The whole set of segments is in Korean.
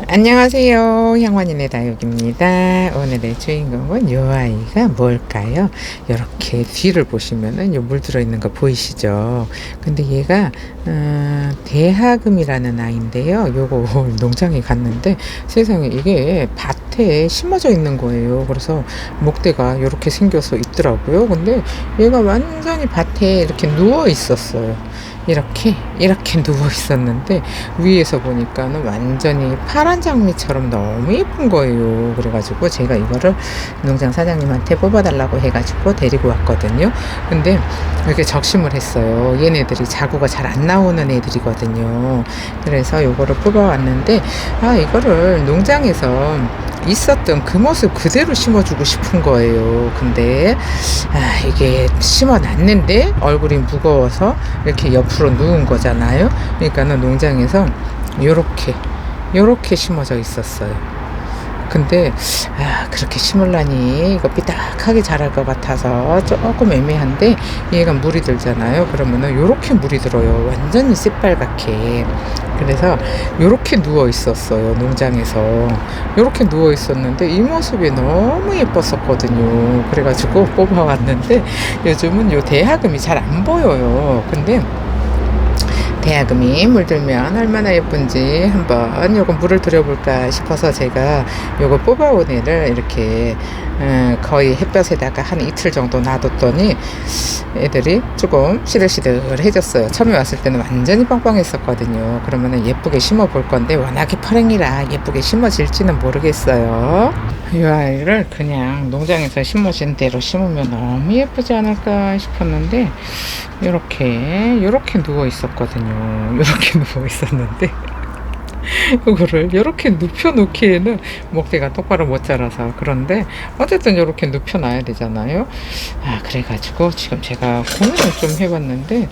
안녕하세요. 향환이네 다육입니다. 오늘의 주인공은 요 아이가 뭘까요? 이렇게 뒤를 보시면은 요 물 들어있는 거 보이시죠? 근데 얘가 대하금이라는 아이인데요. 요거 농장에 갔는데 세상에 이게 밭에 심어져 있는 거예요. 그래서 목대가 이렇게 생겨서 있더라고요. 근데 얘가 완전히 밭에 이렇게 누워 있었어요. 이렇게 누워 있었는데 위에서 보니까는 완전히 파란 장미처럼 너무 예쁜 거예요. 그래가지고 제가 이거를 농장 사장님한테 뽑아달라고 해가지고 데리고 왔거든요. 근데 이렇게 적심을 했어요. 얘네들이 자구가 잘 안 나오는 애들이거든요. 그래서 요거를 뽑아왔는데 이거를 농장에서 있었던 그 모습 그대로 심어주고 싶은 거예요. 근데 이게 심어놨는데 얼굴이 무거워서 이렇게 옆으로 누운 거잖아요. 그러니까는 농장에서 요렇게 심어져 있었어요. 근데 그렇게 심으려니 이거 삐딱하게 자랄 것 같아서 조금 애매한데 얘가 물이 들잖아요. 그러면은 요렇게 물이 들어요. 완전히 새빨갛게. 그래서 요렇게 누워 있었어요. 농장에서 요렇게 누워 있었는데 이 모습이 너무 예뻤었거든요. 그래가지고 뽑아왔는데 요즘은 요 대하금이 잘 안 보여요. 근데 대하금이 물들면 얼마나 예쁜지 한번 요거 물을 들여볼까 싶어서 제가 요거 뽑아온 애를 이렇게 거의 햇볕에다가 한 이틀 정도 놔뒀더니 애들이 조금 시들시들해졌어요. 처음에 왔을 때는 완전히 빵빵했었거든요. 그러면은 예쁘게 심어 볼 건데 워낙에 퍼랭이라 예쁘게 심어질지는 모르겠어요. 이 아이를 그냥 농장에서 심어진 대로 심으면 너무 예쁘지 않을까 싶었는데 요렇게 누워 있었거든요. 요렇게 누워 있었는데 이거를 이렇게 눕혀 놓기에는 목대가 똑바로 못 자라서. 그런데 어쨌든 이렇게 눕혀 놔야 되잖아요. 그래가지고 지금 제가 고민을 좀 해봤는데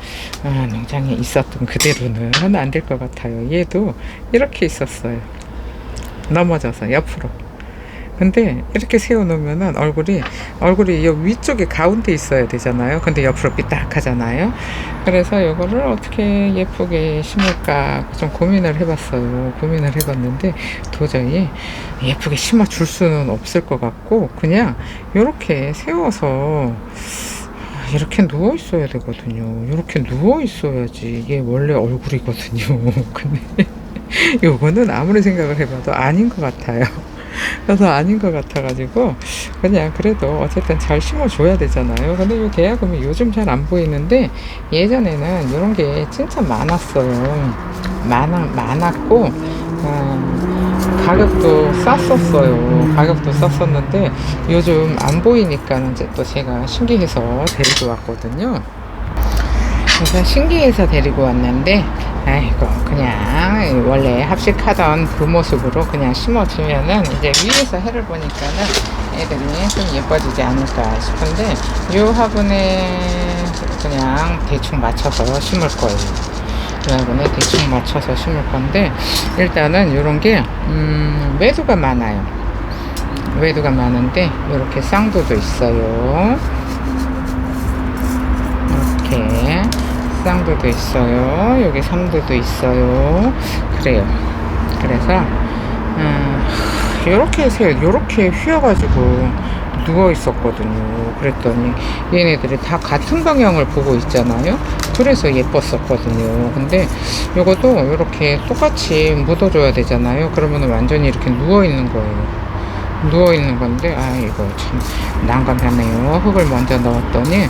농장에 있었던 그대로는 안 될 것 같아요. 얘도 이렇게 있었어요. 넘어져서 옆으로. 근데 이렇게 세워놓으면은 얼굴이 이 위쪽에 가운데 있어야 되잖아요. 근데 옆으로 삐딱하잖아요. 그래서 이거를 어떻게 예쁘게 심을까 좀 고민을 해봤어요. 고민을 해봤는데 도저히 예쁘게 심어줄 수는 없을 것 같고 그냥 이렇게 세워서 이렇게 누워 있어야 되거든요. 이렇게 누워 있어야지 이게 원래 얼굴이거든요. 근데 요거는 아무리 생각을 해봐도 아닌 것 같아요. 그래서 아닌 것 같아가지고 그냥 그래도 어쨌든 잘 심어줘야 되잖아요. 근데 이 대하금이 요즘 잘 안 보이는데 예전에는 이런 게 진짜 많았어요. 많았고 가격도 쌌었는데 요즘 안 보이니까 이제 또 제가 신기해서 데리고 왔거든요. 그래서 신기해서 데리고 왔는데 아이고 그냥 원래 합식하던 그 모습으로 그냥 심어주면은 이제 위에서 해를 보니까는 애들이 좀 예뻐지지 않을까 싶은데 요 화분에 그냥 대충 맞춰서 심을 거예요. 요 화분에 대충 맞춰서 심을 건데 일단은 요런 게 외두가 많아요. 외두가 많은데 요렇게 쌍두도 있어요. 이렇게 쌍두도 있어요. 여기 삼두도 있어요. 그래요. 그래서 요렇게 휘어가지고 누워 있었거든요. 그랬더니 얘네들이 다 같은 방향을 보고 있잖아요. 그래서 예뻤었거든요. 근데 요것도 이렇게 똑같이 묻어줘야 되잖아요. 그러면 완전히 이렇게 누워 있는 거예요. 누워 있는 건데 이거 참 난감하네요. 흙을 먼저 넣었더니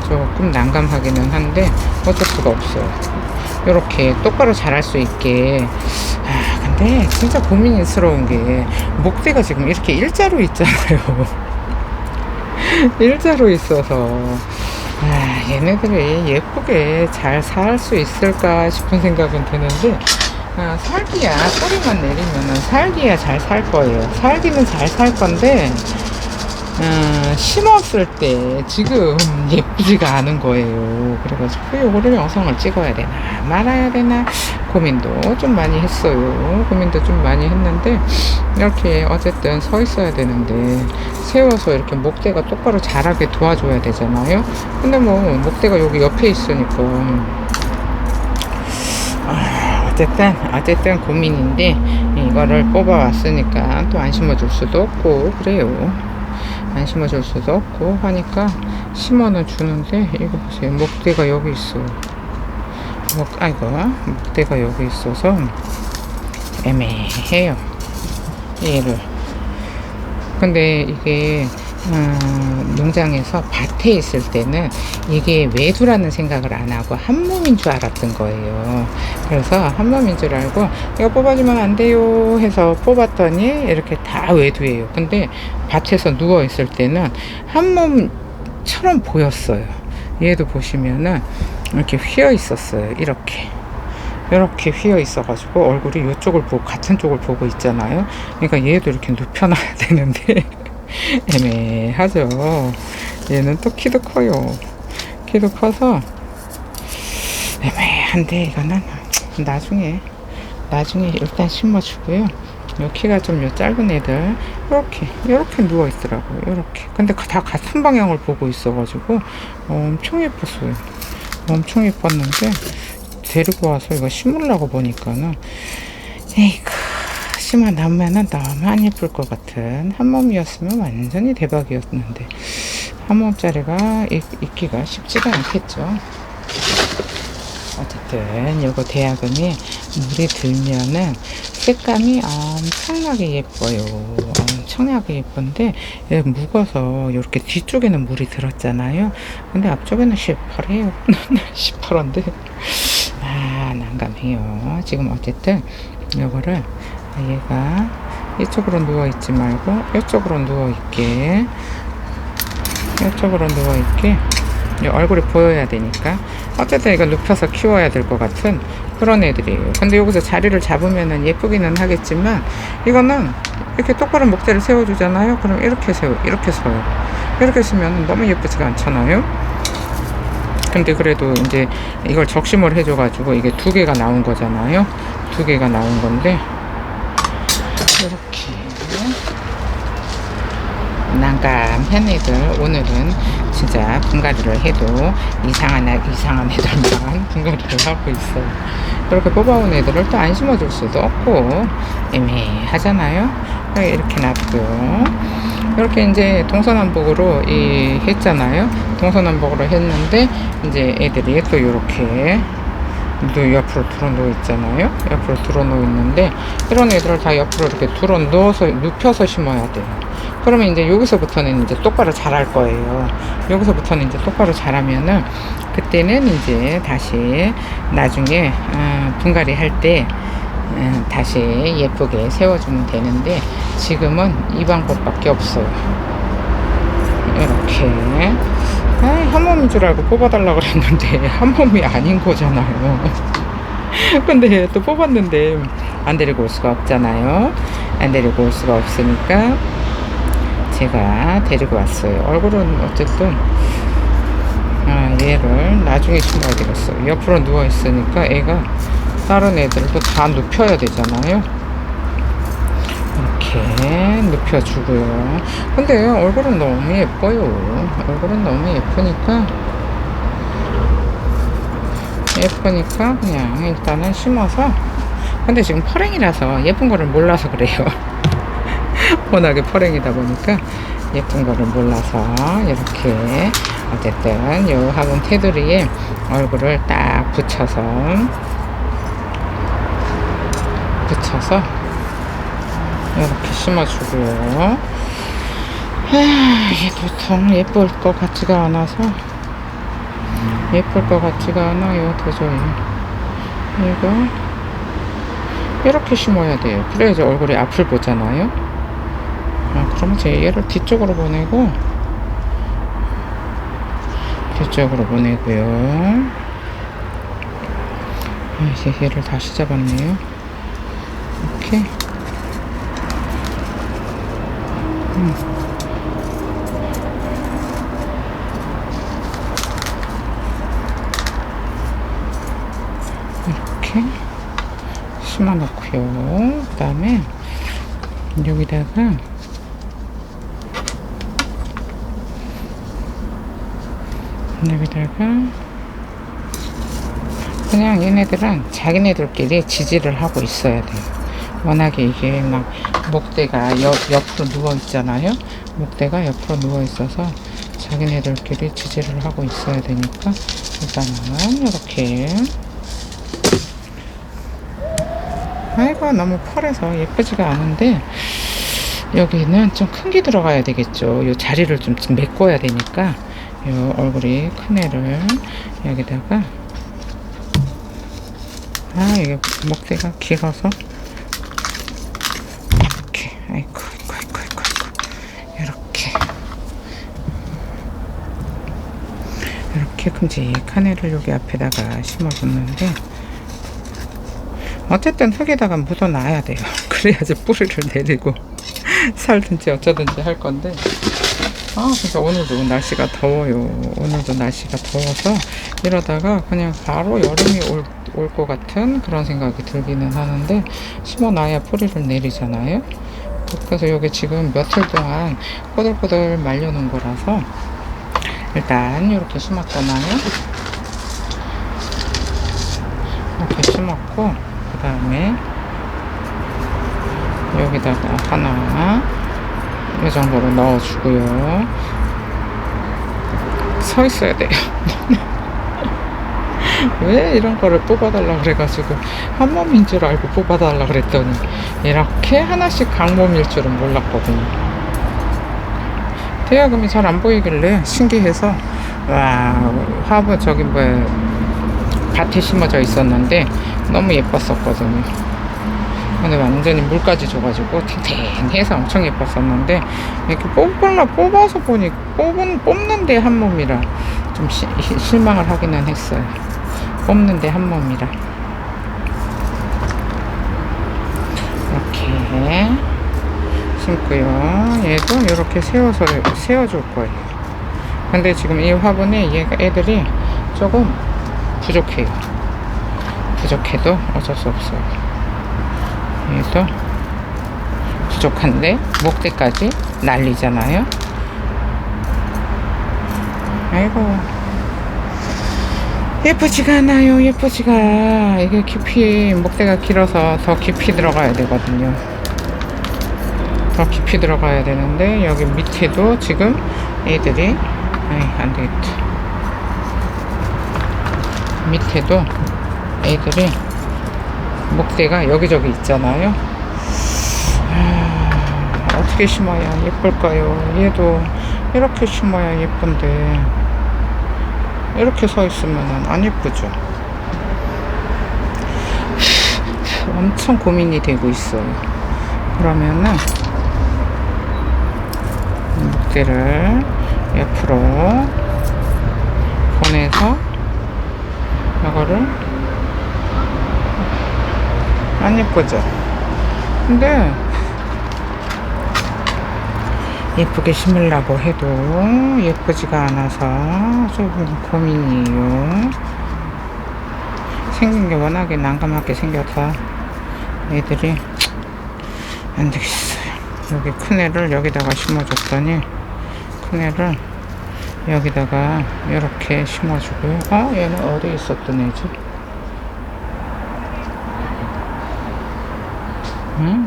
조금 난감하기는 한데 어쩔 수가 없어요. 이렇게 똑바로 자랄 수 있게. 근데 진짜 고민스러운 게 목대가 지금 이렇게 일자로 있잖아요. 일자로 있어서 얘네들이 예쁘게 잘 살 수 있을까 싶은 생각은 드는데 살기야 뿌리만 내리면은 살기야 잘 살 거예요. 살기는 잘 살 건데 심었을 때 지금 예쁘지가 않은 거예요. 그래가지고 요거를 영상을 찍어야 되나 말아야 되나 고민도 좀 많이 했어요. 고민도 좀 많이 했는데 이렇게 어쨌든 서 있어야 되는데 세워서 이렇게 목대가 똑바로 자라게 도와줘야 되잖아요. 근데 뭐 목대가 여기 옆에 있으니까 어쨌든 고민인데 이거를 뽑아왔으니까 또 안 심어줄 수도 없고 그래요. 안 심어줄 수도 없고 하니까 심어는 주는데, 이거 보세요. 목대가 여기 있어. 아이고, 목대가 여기 있어서 애매해요, 얘를. 근데 이게 농장에서 밭에 있을 때는 이게 외두라는 생각을 안 하고 한 몸인 줄 알았던 거예요. 그래서 한 몸인 줄 알고 이거 뽑아주면 안 돼요 해서 뽑았더니 이렇게 다 외두예요. 근데 밭에서 누워 있을 때는 한 몸처럼 보였어요. 얘도 보시면은 이렇게 휘어 있었어요. 이렇게 휘어 있어가지고 얼굴이 이쪽을 보고 같은 쪽을 보고 있잖아요. 그러니까 얘도 이렇게 눕혀놔야 되는데 애매하죠. 얘는 또 키도 커요. 키도 커서 애매한데, 이거는 나중에 일단 심어주고요. 요 키가 좀 요 짧은 애들 이렇게 누워 있더라고요. 이렇게. 근데 다 같은 방향을 보고 있어가지고 엄청 예뻤어요. 엄청 예뻤는데 데리고 와서 이거 심으려고 보니까는, 에이그, 심어 나면은 너무 안 예쁠 것 같은, 한 몸이었으면 완전히 대박이었는데 한 몸짜리가 있기가 쉽지가 않겠죠. 어쨌든 요거 대야근이 물이 들면은 색감이 엄청나게 예뻐요. 엄청나게 예쁜데 얘 묵어서 이렇게 뒤쪽에는 물이 들었잖아요. 근데 앞쪽에는 시퍼래요. 시퍼런데 난감해요. 지금 어쨌든 요거를 얘가 이쪽으로 누워있지 말고 이쪽으로 누워있게 얼굴이 보여야 되니까 어쨌든 이거 눕혀서 키워야 될 것 같은 그런 애들이에요. 근데 여기서 자리를 잡으면은 예쁘기는 하겠지만, 이거는 이렇게 똑바로 목대를 세워주잖아요. 그럼 이렇게 서요. 이렇게 쓰면 너무 예쁘지가 않잖아요. 근데 그래도 이제 이걸 적심을 해줘가지고 이게 2개가 나온 거잖아요. 2개가 나온 건데, 이렇게 난감한 애들, 오늘은 진짜 분갈이를 해도 이상한 애들만 분갈이를 하고 있어요. 이렇게 뽑아온 애들을 또 안 심어줄 수도 없고 애매하잖아요. 이렇게 놨고요. 이렇게 이제 동서남북으로 했잖아요. 동서남북으로 했는데 이제 애들이 또 이렇게 또 옆으로 들어 누워 있잖아요. 옆으로 들어 누워 있는데, 이런 애들을 다 옆으로 이렇게 들어 누워서 눕혀서 심어야 돼요. 그러면 이제 여기서부터는 이제 똑바로 자랄 거예요. 여기서부터는 이제 똑바로 자라면은 그때는 이제 다시 나중에 분갈이 할 때 다시 예쁘게 세워주면 되는데, 지금은 이 방법밖에 없어요. 이렇게 한 몸인 줄 알고 뽑아달라고 그랬는데 한 몸이 아닌 거잖아요. 근데 또 뽑았는데 안 데리고 올 수가 없잖아요. 안 데리고 올 수가 없으니까 제가 데리고 왔어요. 얼굴은 어쨌든 얘를 나중에 심어야 되겠어요. 옆으로 누워 있으니까 애가 다른 애들도 다 눕혀야 되잖아요. 이렇게 눕혀주고요. 근데 얼굴은 너무 예뻐요. 얼굴은 너무 예쁘니까 그냥 일단은 심어서. 근데 지금 퍼랭이라서 예쁜 거를 몰라서 그래요. 워낙에 퍼랭이다 보니까 예쁜 거를 몰라서 이렇게 어쨌든 요 화분 테두리에 얼굴을 딱 붙여서 이렇게 심어주고요. 얘도 정 예쁠 것 같지가 않아서, 예쁠 것 같지가 않아요. 도저히. 이거 이렇게 심어야 돼요. 그래야지 얼굴이 앞을 보잖아요. 그러면 제 얘를 뒤쪽으로 보내고요. 얘를 다시 잡았네요. 이렇게 이렇게 심어 놓고요. 그 다음에 여기다가 그냥 얘네들은 자기네들끼리 지지를 하고 있어야 돼요. 워낙에 이게 막 목대가 옆으로 누워 있잖아요. 목대가 옆으로 누워 있어서 자기네들끼리 지지를 하고 있어야 되니까 일단은 이렇게. 아이고 너무 펄해서 예쁘지가 않은데 여기는 좀 큰 게 들어가야 되겠죠. 요 자리를 좀 메꿔야 되니까 요 얼굴이 큰 애를 여기다가, 이게 목대가 길어서 이렇게, 아이고 이렇게 큼직한 애를 여기 앞에다가 심어줬는데, 어쨌든 흙에다가 묻어놔야 돼요. 그래야지 뿌리를 내리고 살든지 어쩌든지 할 건데, 진짜 오늘도 날씨가 더워요. 오늘도 날씨가 더워서 이러다가 그냥 바로 여름이 올 것 같은 그런 생각이 들기는 하는데, 심어놔야 뿌리를 내리잖아요. 그래서 여기 지금 며칠 동안 꼬들꼬들 말려놓은 거라서 일단 이렇게 심었잖아요. 이렇게 심었고, 그 다음에 여기다가 하나 이 정도로 넣어주고요. 서 있어야 돼요. 왜 이런 거를 뽑아달라 그래가지고 한 몸인 줄 알고 뽑아달라 그랬더니 이렇게 하나씩 강몸일 줄은 몰랐거든요. 대야금이 잘 안 보이길래 신기해서, 와, 화분 저기 밭에 심어져 있었는데 너무 예뻤었거든요. 근데 완전히 물까지 줘가지고 탱탱해서 엄청 예뻤었는데, 이렇게 뽑아서 보니 뽑는데 한 몸이라 좀 실망을 하기는 했어요. 뽑는데 한 몸이라. 이렇게 심고요. 얘도 이렇게 세워줄 거예요. 근데 지금 이 화분에 애들이 조금 부족해요. 부족해도 어쩔 수 없어요. 얘도 부족한데 목대까지 날리잖아요. 아이고 예쁘지가 않아요. 예쁘지가. 이게 깊이, 목대가 길어서 더 깊이 들어가야 되거든요. 더 깊이 들어가야 되는데 여기 밑에도 지금 애들이, 안 되겠다. 밑에도 애들이 목대가 여기저기 있잖아요. 어떻게 심어야 예쁠까요? 얘도 이렇게 심어야 예쁜데 이렇게 서 있으면 안 예쁘죠. 엄청 고민이 되고 있어요. 그러면은 목대를 옆으로 보내서 이거를, 안 예쁘죠? 근데 예쁘게 심으려고 해도 예쁘지가 않아서 조금 고민이에요. 생긴 게 워낙에 난감하게 생겨서 애들이 안 되겠어요. 여기 큰 애를 여기다가 심어줬더니 큰 애를 여기다가 이렇게 심어주고요. 얘는 어디 있었던 애지?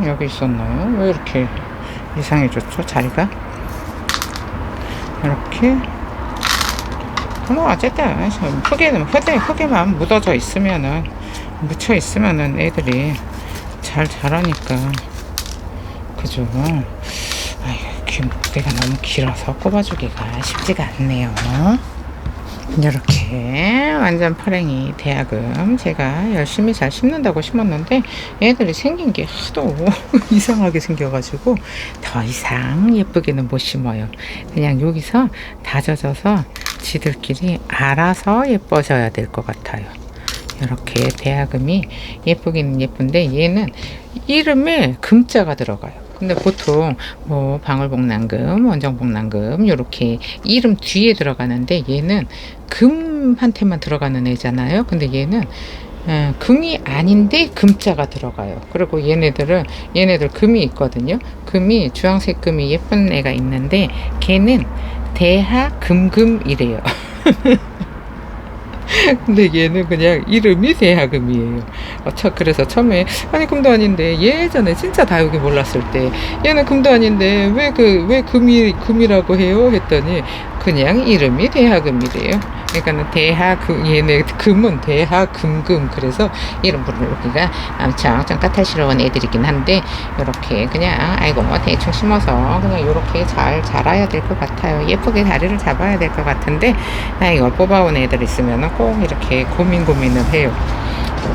여기 있었나요? 왜 이렇게 이상해졌죠? 자리가? 이렇게. 어쨌든 흙에만 묻어져 있으면은, 묻혀 있으면은 애들이 잘 자라니까. 그죠? 목대가 너무 길어서 꼽아주기가 쉽지가 않네요. 이렇게 완전 파랭이 대야금 제가 열심히 잘 심는다고 심었는데 얘들이 생긴 게 하도 이상하게 생겨가지고 더 이상 예쁘게는 못 심어요. 그냥 여기서 다져져서 지들끼리 알아서 예뻐져야 될 것 같아요. 이렇게 대야금이 예쁘기는 예쁜데 얘는 이름에 금자가 들어가요. 근데 보통 뭐 방울복랑금, 원정복랑금 이렇게 이름 뒤에 들어가는데 얘는 금한테만 들어가는 애잖아요. 근데 얘는 금이 아닌데 금자가 들어가요. 그리고 얘네들 금이 있거든요. 금이 주황색 금이 예쁜 애가 있는데 걔는 대하금금이래요. 근데 얘는 그냥 이름이 대하금이에요. 그래서 처음에 아니 금도 아닌데 예전에 진짜 다육이 몰랐을 때 얘는 금도 아닌데 왜 금이라고 해요? 했더니 그냥 이름이 대하금이래요. 그러니까는 얘네 금은 대하금금. 그래서 이름 부르기가 엄청 좀 까탈스러운 애들이긴 한데 요렇게 그냥 아이고 뭐 대충 심어서 그냥 요렇게 잘 자라야 될 것 같아요. 예쁘게 자리를 잡아야 될 것 같은데 이걸 뽑아온 애들 있으면 꼭 이렇게 고민을 해요.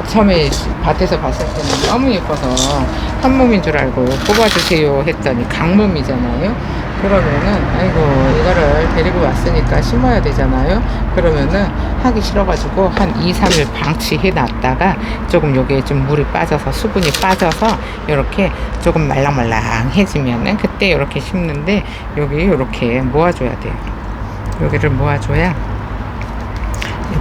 처음에 밭에서 봤을 때는 너무 예뻐서 한 몸인 줄 알고 뽑아주세요 했더니 강몸이잖아요. 그러면은 아이고 이거를 데리고 왔으니까 심어야 되잖아요. 그러면은 하기 싫어가지고 한 2, 3일 방치해 놨다가 조금 요게 좀 물이 빠져서 수분이 빠져서 요렇게 조금 말랑말랑해지면은 그때 요렇게 심는데 여기 요렇게 모아줘야 돼요. 여기를 모아줘야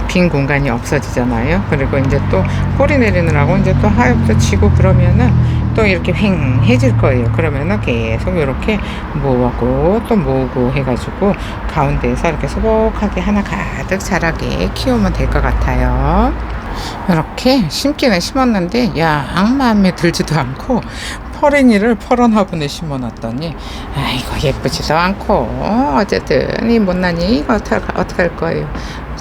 빈 공간이 없어지잖아요. 그리고 이제 또 뿌리 내리느라고 이제 또 하엽도 지고 그러면은 또 이렇게 휑해질 거예요. 그러면은 계속 이렇게 모으고 또 모으고 해가지고 가운데에서 이렇게 소복하게 하나 가득 자라게 키우면 될 것 같아요. 이렇게 심기는 심었는데 양 마음에 들지도 않고 퍼랭이를 퍼런 화분에 심어놨더니 아이고 예쁘지도 않고 어쨌든 이 못난이 이거 어떡할 거예요.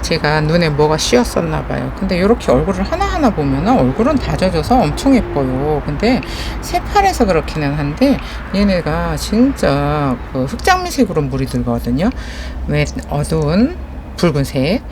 제가 눈에 뭐가 씌었었나 봐요. 근데 이렇게 얼굴을 하나하나 보면 얼굴은 다 젖어서 엄청 예뻐요. 근데 새파래서 그렇기는 한데 얘네가 진짜 그 흑장미색으로 물이 들거든요. 왜 어두운 붉은색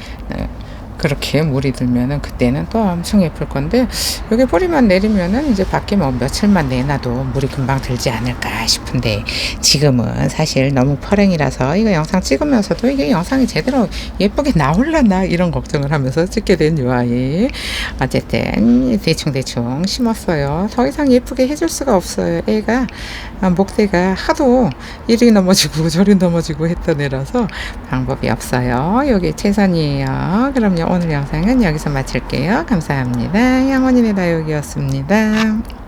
그렇게 물이 들면은 그때는 또 엄청 예쁠 건데 여기 뿌리만 내리면은 이제 밖에 뭐 며칠만 내놔도 물이 금방 들지 않을까 싶은데 지금은 사실 너무 퍼랭이라서 이거 영상 찍으면서도 이게 영상이 제대로 예쁘게 나올라나 이런 걱정을 하면서 찍게 된 요 아이. 어쨌든 대충 심었어요. 더 이상 예쁘게 해줄 수가 없어요. 애가 목대가 하도 이리 넘어지고 저리 넘어지고 했던 애라서 방법이 없어요. 여기 최선이에요. 그럼요. 오늘 영상은 여기서 마칠게요. 감사합니다. 양원인의 다육이었습니다.